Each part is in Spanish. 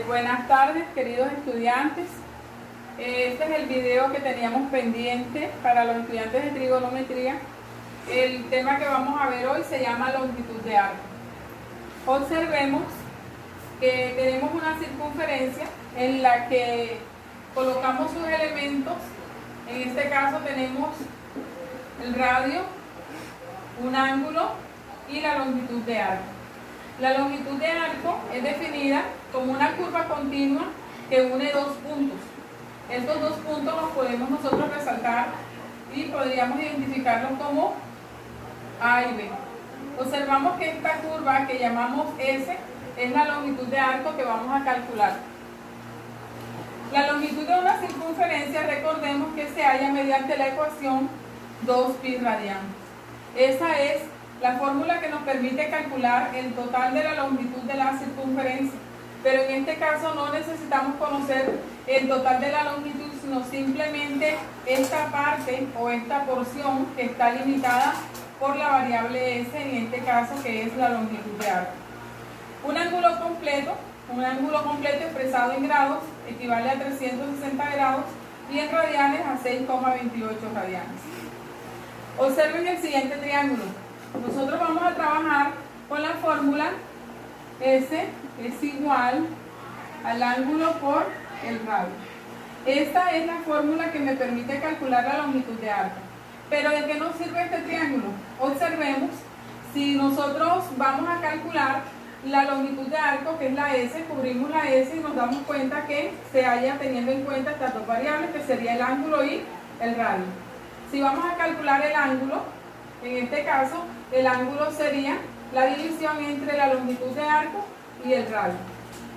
Buenas tardes, queridos estudiantes. Este es el video que teníamos pendiente para los estudiantes de trigonometría. El tema que vamos a ver hoy se llama longitud de arco. Observemos que tenemos una circunferencia en la que colocamos sus elementos. En este caso tenemos el radio, un ángulo y la longitud de arco. La longitud de arco es definida como una curva continua que une dos puntos. Estos dos puntos los podemos nosotros resaltar y podríamos identificarlos como A y B. Observamos que esta curva que llamamos S es la longitud de arco que vamos a calcular. La longitud de una circunferencia, recordemos que se halla mediante la ecuación 2pi radianos. Esa es la fórmula que nos permite calcular el total de la longitud de la circunferencia. Pero en este caso no necesitamos conocer el total de la longitud, sino simplemente esta parte o esta porción que está limitada por la variable S, en este caso que es la longitud de arco. Un ángulo completo expresado en grados equivale a 360 grados y en radianes a 6,28 radianes. Observen el siguiente triángulo. Nosotros vamos a trabajar con la fórmula S es igual al ángulo por el radio. Esta es la fórmula que me permite calcular la longitud de arco. Pero ¿de qué nos sirve este triángulo? Observemos, si nosotros vamos a calcular la longitud de arco, que es la S, cubrimos la S y nos damos cuenta que se halla teniendo en cuenta estas dos variables, que sería el ángulo y el radio. Si vamos a calcular el ángulo, en este caso, el ángulo sería la división entre la longitud de arco y el radio.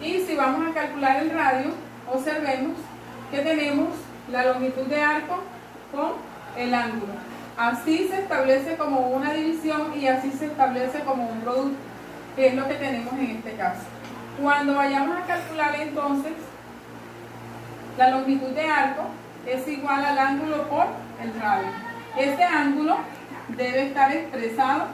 Y si vamos a calcular el radio, observemos que tenemos la longitud de arco con el ángulo. Así se establece como una división y así se establece como un producto, que es lo que tenemos en este caso. Cuando vayamos a calcular entonces la longitud de arco es igual al ángulo por el radio. Este ángulo debe estar expresado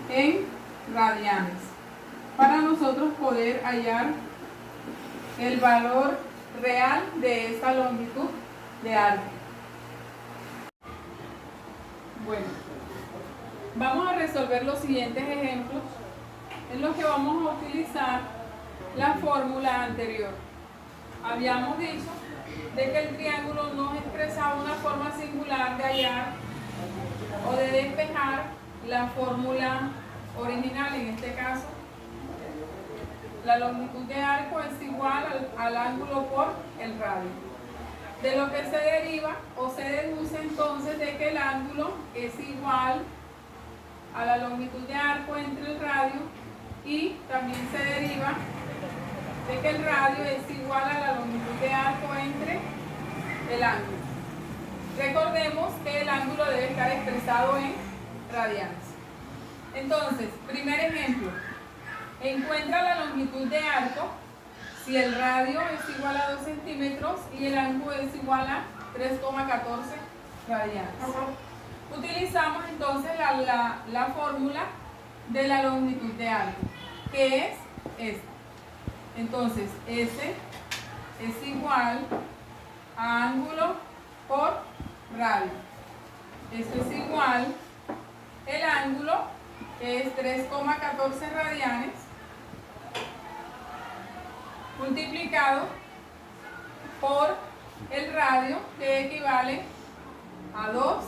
en radianes para nosotros poder hallar el valor real de esa longitud de arco. Bueno, vamos a resolver los siguientes ejemplos en los que vamos a utilizar la fórmula anterior. Habíamos dicho de que el triángulo nos expresaba una forma singular de hallar o de despejar la fórmula original. En este caso, la longitud de arco es igual al ángulo por el radio. De lo que se deriva o se deduce entonces de que el ángulo es igual a la longitud de arco entre el radio, y también se deriva de que el radio es igual a la longitud de arco entre el ángulo. Recordemos que el ángulo debe estar expresado en radianes. Entonces, primer ejemplo, encuentra la longitud de arco si el radio es igual a 2 centímetros y el ángulo es igual a 3,14 radianes. Utilizamos entonces la fórmula de la longitud de arco, que es esta. Entonces, S es igual a ángulo por radio. Esto es igual, el ángulo es 3,14 radianes, multiplicado por el radio, que equivale a 2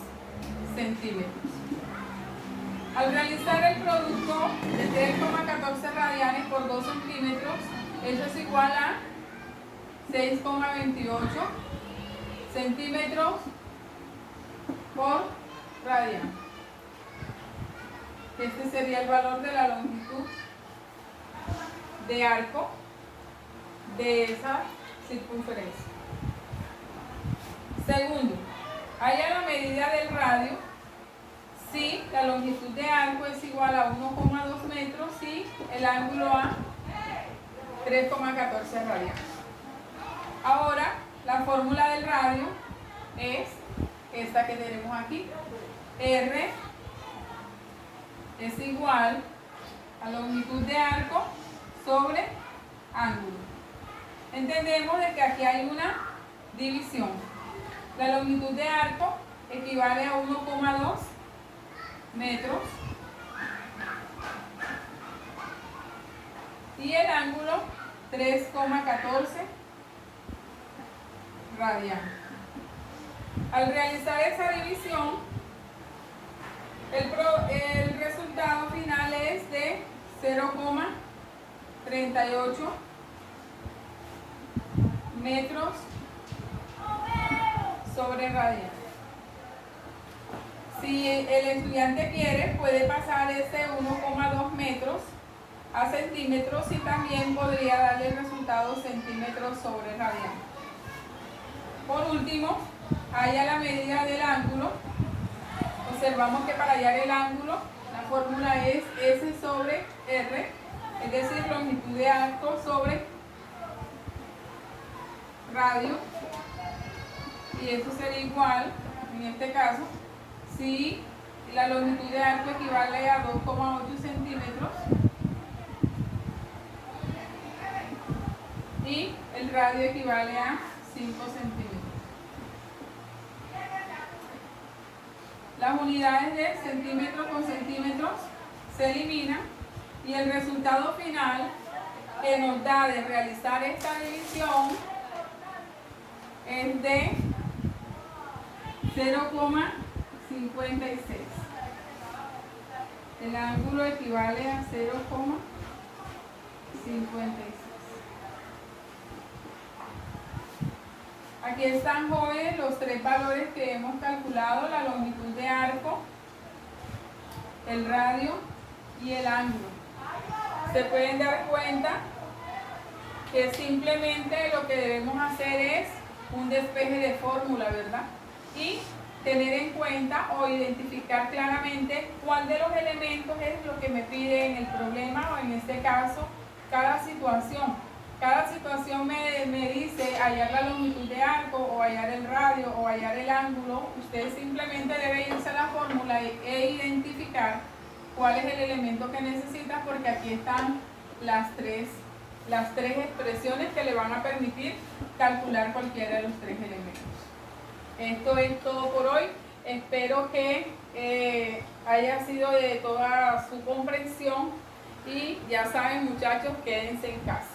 centímetros. Al realizar el producto de 3,14 radianes por 2 centímetros, eso es igual a 6,28 centímetros por radian. Este sería el valor de la longitud de arco de esa circunferencia. Segundo, halla la medida del radio si la longitud de arco es igual a 1,2 metros y el ángulo a 3,14 radianes. Ahora, la fórmula del radio es esta que tenemos aquí. R es igual a longitud de arco sobre ángulo. Entendemos de que aquí hay una división. La longitud de arco equivale a 1,2 metros y el ángulo 3,14 radianes. Al realizar esa división, el resultado final es de 0,38 metros sobre radianes. Si el estudiante quiere, puede pasar ese 1,2 metros a centímetros y también podría darle el resultado centímetros sobre radianes. Por último, halla la medida del ángulo. Observamos que para hallar el ángulo, la fórmula es S sobre R, es decir, longitud de arco sobre radio. Y eso sería igual, en este caso, si la longitud de arco equivale a 2,8 centímetros y el radio equivale a 5 centímetros. Las unidades de centímetros con centímetros se eliminan y el resultado final que nos da de realizar esta división es de 0,56. El ángulo equivale a 0,56. Aquí están, jóvenes, los tres valores que hemos calculado: la longitud de arco, el radio y el ángulo. Se pueden dar cuenta que simplemente lo que debemos hacer es un despeje de fórmula, ¿verdad? Y tener en cuenta o identificar claramente cuál de los elementos es lo que me pide en el problema, o en este caso, cada situación. Cada situación me dice hallar la longitud de arco, o hallar el radio, o hallar el ángulo. Usted simplemente debe irse a la fórmula e identificar cuál es el elemento que necesita, porque aquí están las tres expresiones que le van a permitir calcular cualquiera de los tres elementos. Esto es todo por hoy. Espero que haya sido de toda su comprensión y ya saben, muchachos, quédense en casa.